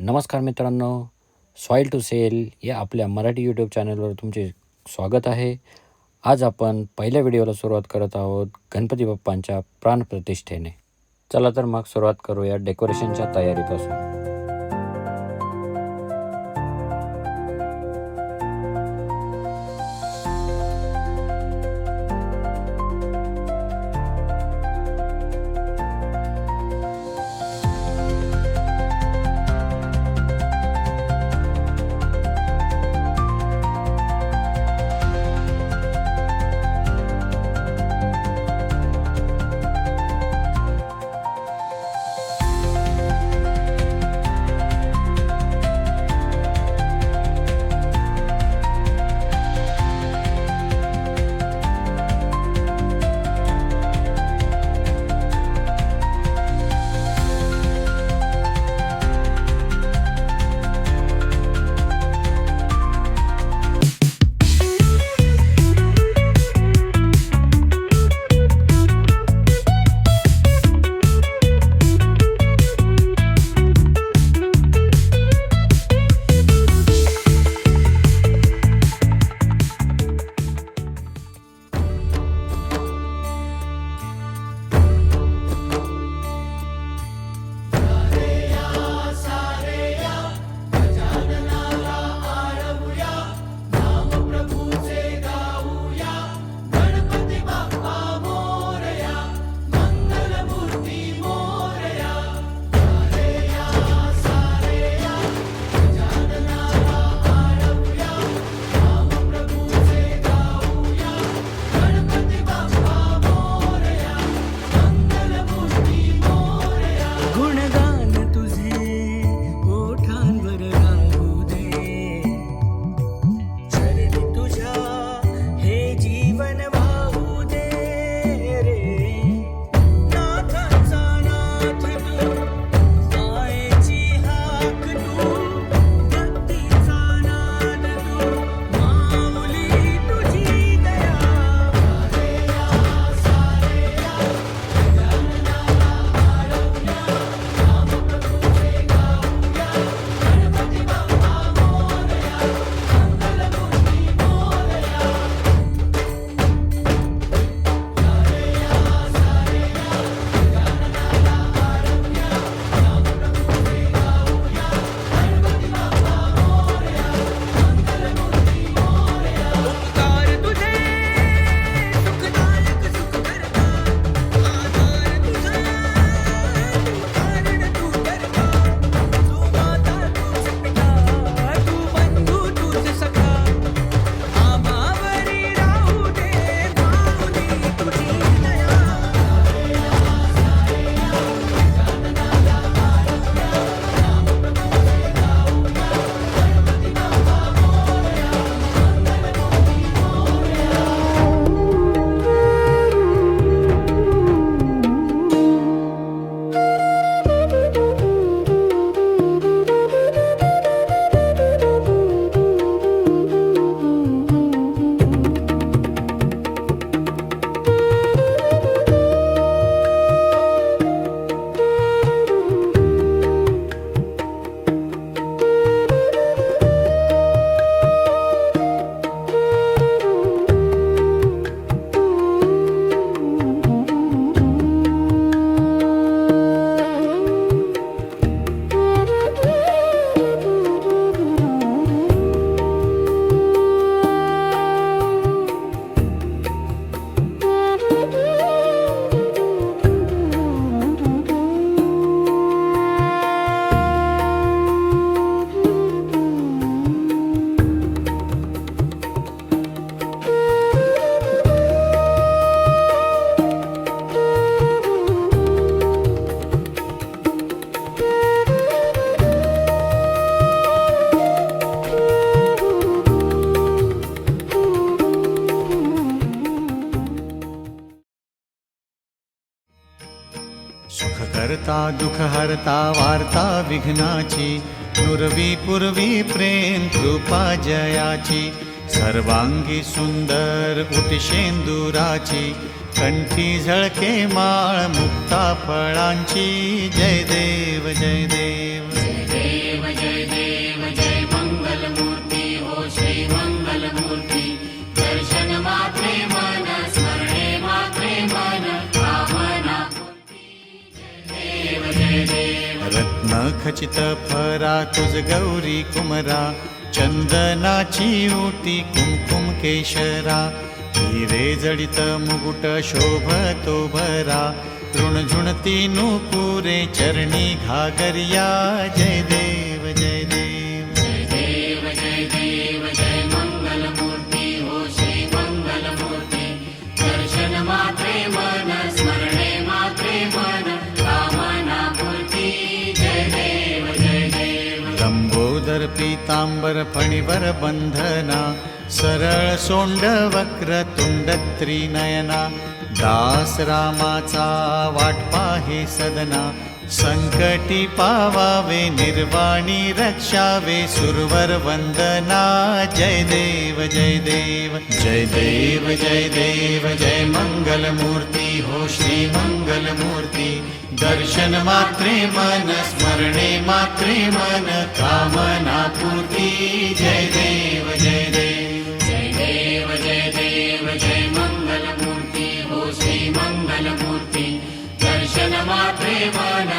नमस्कार मित्रांनो, soil to sale या आपल्या मराठी यूट्यूब चॅनलवर तुमचे स्वागत आहे. आज आपण पहिल्या व्हिडिओला सुरुवात करत आहोत गणपती बाप्पांच्या प्राणप्रतिष्ठेने. चला तर मग सुरुवात करूया डेकोरेशनच्या तयारीपासून. सुख करता दुख हरता वार्ता विघ्नाची, नुरवी पूर्वी प्रेम कृपा जयाची, सर्वांगी सुंदर उटिशेंदुराची, कंठी झळके माळ मुक्ता फळांची, जय देव जय देव जय देव खचित फरा तुझ गौरी कुमरा, चंदनाची ओटी कुमकुम केशरा, हिरे जडित मुकुट शोभतो भरा, तृणझुणती नूपुरे चरणी घागरिया, जय देव जय देव जय देव जय देव जय मंगल मूर्ती हो श्री मंगल मूर्ती, दर्शन मात्रे मन स्मरणे मात्रे मन कामना पूर्ती, जय देव जय देव. लंबोदर पीतांबर फणीवर बंधना, सरळ सोंड वक्र तुंड त्रिनयना, दास रामाचा वाट पाहे सदना, संकटी पावावे निर्वाणी रक्षावे सुरवर वंदना, जय देव जय देव जय देव जय देव जय मंगल मूर्ती हो श्री मंगल मूर्ती, दर्शन मात्रे मन स्मरणे मात्रे मन कामना पूर्ती, जय देव जय देव जय देव जय देव जय मंगल मूर्ती हो श्री मंगल मूर्ती, दर्शन मात्रे मन